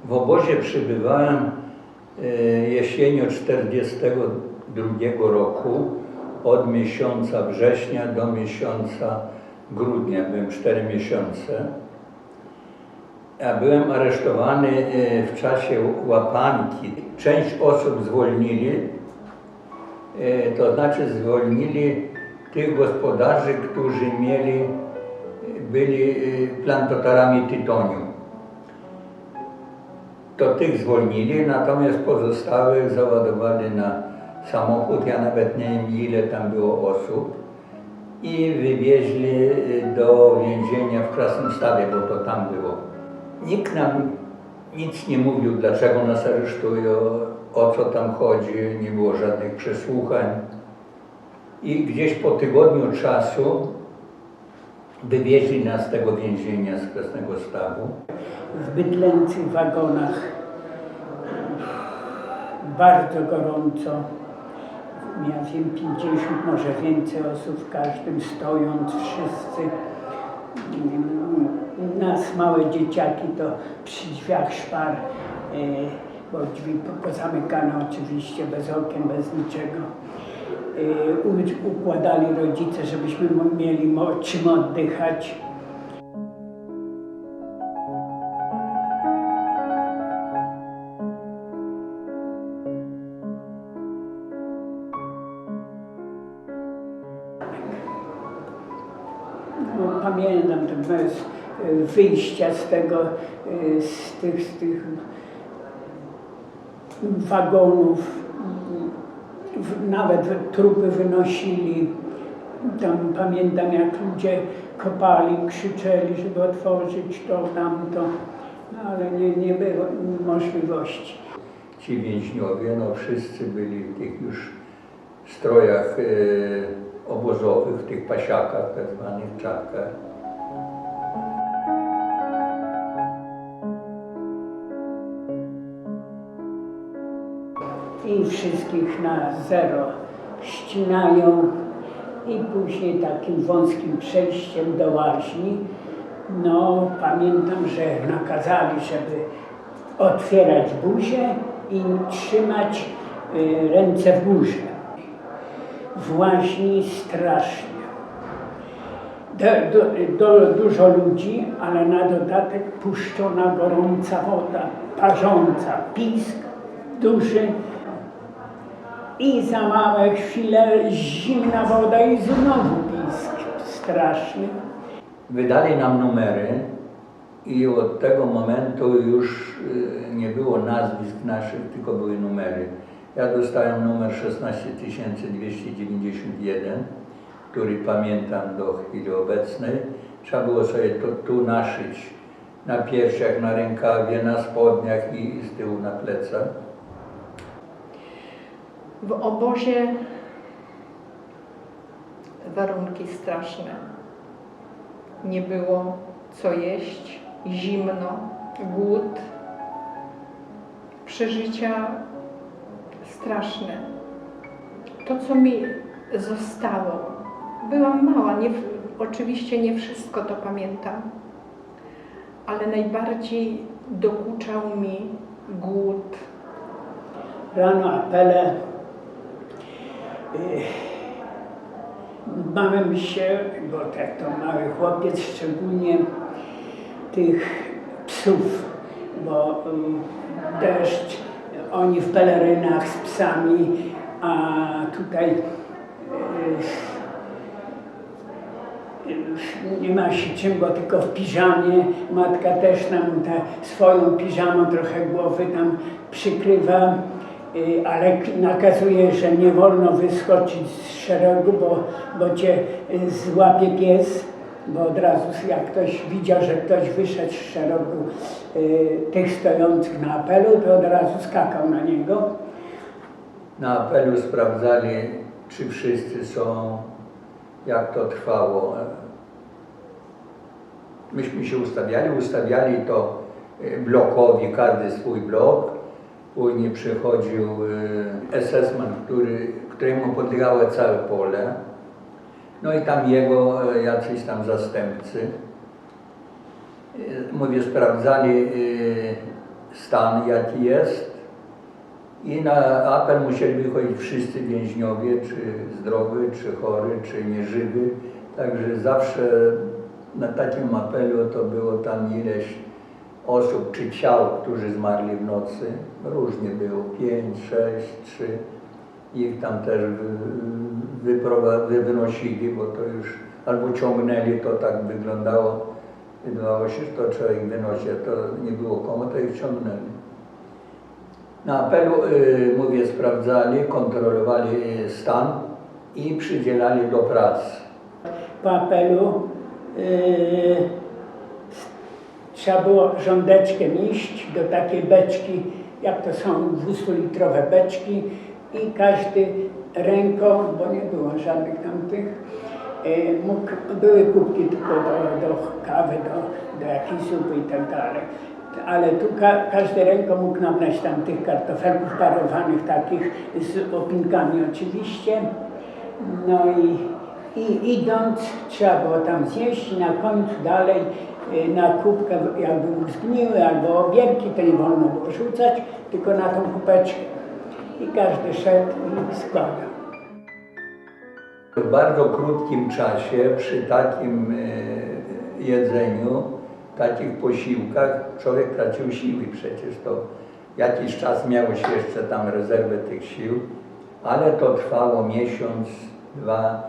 W obozie przybywałem jesienią 1942 roku, od miesiąca września do miesiąca grudnia, byłem 4 miesiące. Ja byłem aresztowany w czasie łapanki. Część osób zwolnili, to znaczy zwolnili tych gospodarzy, którzy byli plantatorami tytoniu. To tych zwolnili, natomiast pozostałych załadowali na samochód, ja nawet nie wiem, ile tam było osób, i wywieźli do więzienia w Krasnostawie, bo to tam było. Nikt nam nic nie mówił, dlaczego nas aresztują, o co tam chodzi, nie było żadnych przesłuchań. I gdzieś po tygodniu czasu wywieźli nas z tego więzienia z Krasnego Stawu. W bydlęcych wagonach, bardzo gorąco. Miałem 50, może więcej osób, w każdym stojąc, wszyscy. Nas, małe dzieciaki, to przy drzwiach szpar, bo drzwi pozamykane oczywiście, bez okien, bez niczego. Układali rodzice, żebyśmy mieli czym oddychać. No, pamiętam to bez wyjścia z tego, z tych wagonów. Nawet trupy wynosili. Tam pamiętam, jak ludzie kopali, krzyczeli, żeby otworzyć to, tamto, ale nie było możliwości. Ci więźniowie, no wszyscy byli w tych już strojach obozowych, w tych pasiakach, tak zwanych czapkach. I wszystkich na zero ścinają i później takim wąskim przejściem do łaźni. No, pamiętam, że nakazali, żeby otwierać buzię i trzymać ręce w górze. W łaźni strasznie. Dużo ludzi, ale na dodatek puszczona gorąca woda, parząca, pisk duży. I za małe chwile zimna woda i znowu pisk straszny. Wydali nam numery i od tego momentu już nie było nazwisk naszych, tylko były numery. Ja dostałem numer 16291, który pamiętam do chwili obecnej. Trzeba było sobie to tu naszyć, na piersiach, na rękawie, na spodniach i z tyłu na plecach. W obozie warunki straszne. Nie było co jeść, zimno, głód. Przeżycia straszne. To, co mi zostało, byłam mała, oczywiście nie wszystko to pamiętam, ale najbardziej dokuczał mi głód. Rano apele. Bałem się, bo tak to mały chłopiec, szczególnie tych psów, bo deszcz, oni w pelerynach z psami, a tutaj nie ma się czym, bo tylko w piżamie. Matka też nam swoją piżamą trochę głowy tam przykrywa, ale nakazuje, że nie wolno wyskoczyć z szeregu, bo cię złapie pies, bo od razu jak ktoś widział, że ktoś wyszedł z szeregu tych stojących na apelu, to od razu skakał na niego. Na apelu sprawdzali, czy wszyscy są, jak to trwało. Myśmy się ustawiali to blokowi, każdy swój blok. Później przychodził SS-man, któremu podlegało całe pole. No i tam jego jacyś tam zastępcy. Mówię, sprawdzali stan jaki jest. I na apel musieli wychodzić wszyscy więźniowie, czy zdrowy, czy chory, czy nieżywy. Także zawsze na takim apelu to było tam ileś osób, czy ciał, którzy zmarli w nocy. Różnie było, 5, 6, 3. Ich tam też wynosili, bo to już albo ciągnęli, to tak wyglądało. Wydawało się, że to trzeba ich wynosić, to nie było komu, to ich ciągnęli. Na apelu, mówię, sprawdzali, kontrolowali stan i przydzielali do pracy. Po apelu trzeba było rządeczkiem iść do takiej beczki, jak to są 200-litrowe beczki, i każdy ręką, bo nie było żadnych tamtych, były kubki tylko do kawy, do jakiejś zupy i tak dalej. Ale tu każdy ręką mógł nabrać tam tych kartofelków parowanych, takich z opinkami oczywiście. No i idąc trzeba było tam zjeść i na końcu dalej na kubkę, jakby zgniły albo obierki, to nie wolno było rzucać, tylko na tą kubeczkę. I każdy szedł i składał. W bardzo krótkim czasie przy takim jedzeniu, takich posiłkach człowiek tracił siły. Przecież to jakiś czas miało się jeszcze tam rezerwę tych sił, ale to trwało miesiąc, 2,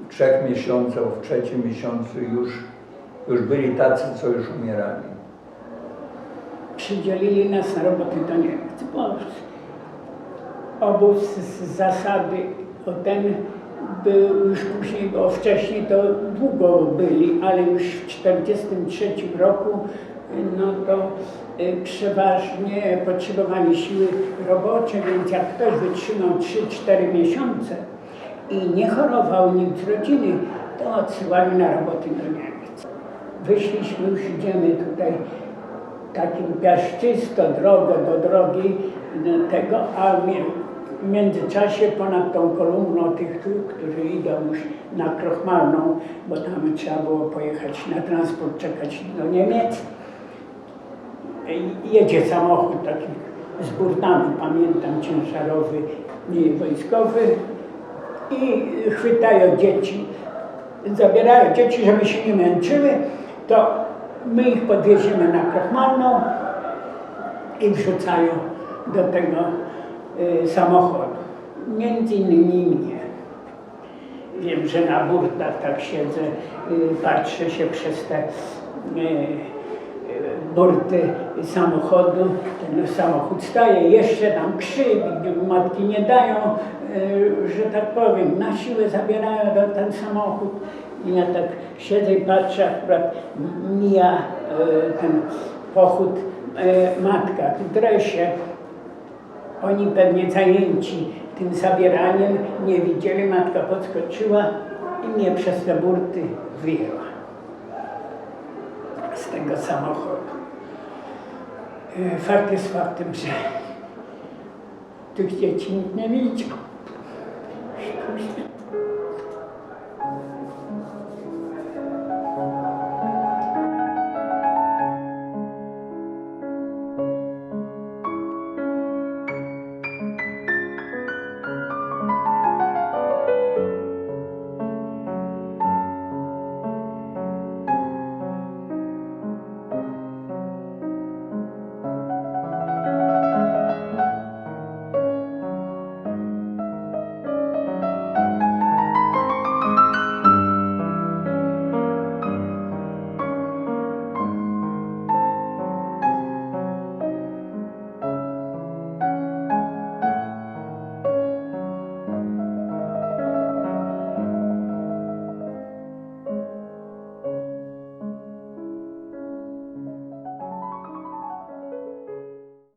3 miesiącach, w 3. miesiącu już byli tacy, co już umierali. Przydzielili nas na roboty do Niemiec, bo obóz z zasady, o ten był już później, bo wcześniej to długo byli, ale już w 1943 roku no to przeważnie potrzebowali siły robocze, więc jak ktoś wytrzymał 3-4 miesiące i nie chorował nikt z rodziny, to odsyłali na roboty do Niemiec. Wyszliśmy, już idziemy tutaj takim piaszczysto, drogo do drogi do tego, a w międzyczasie ponad tą kolumną tych, którzy idą już na Krochmalną, bo tam trzeba było pojechać na transport, czekać do Niemiec. Jedzie samochód taki z burtami, pamiętam, ciężarowy, nie wojskowy, i chwytają dzieci, zabierają dzieci, żeby się nie męczyły, to my ich podwieziemy na Krochmalną i wrzucają do tego samochodu. Między innymi mnie. Wiem, że na burtach tak siedzę, patrzę się przez te burty samochodu. Ten samochód staje, jeszcze tam krzyk, matki nie dają, że tak powiem, na siłę zabierają do ten samochód. I ja tak siedzę i patrzę, akurat mija ten pochód matka w dresie. Oni pewnie zajęci tym zabieraniem nie widzieli, matka podskoczyła i mnie przez te burty wyjęła z tego samochodu. Fakt jest faktem, że tych dzieci nikt nie widział.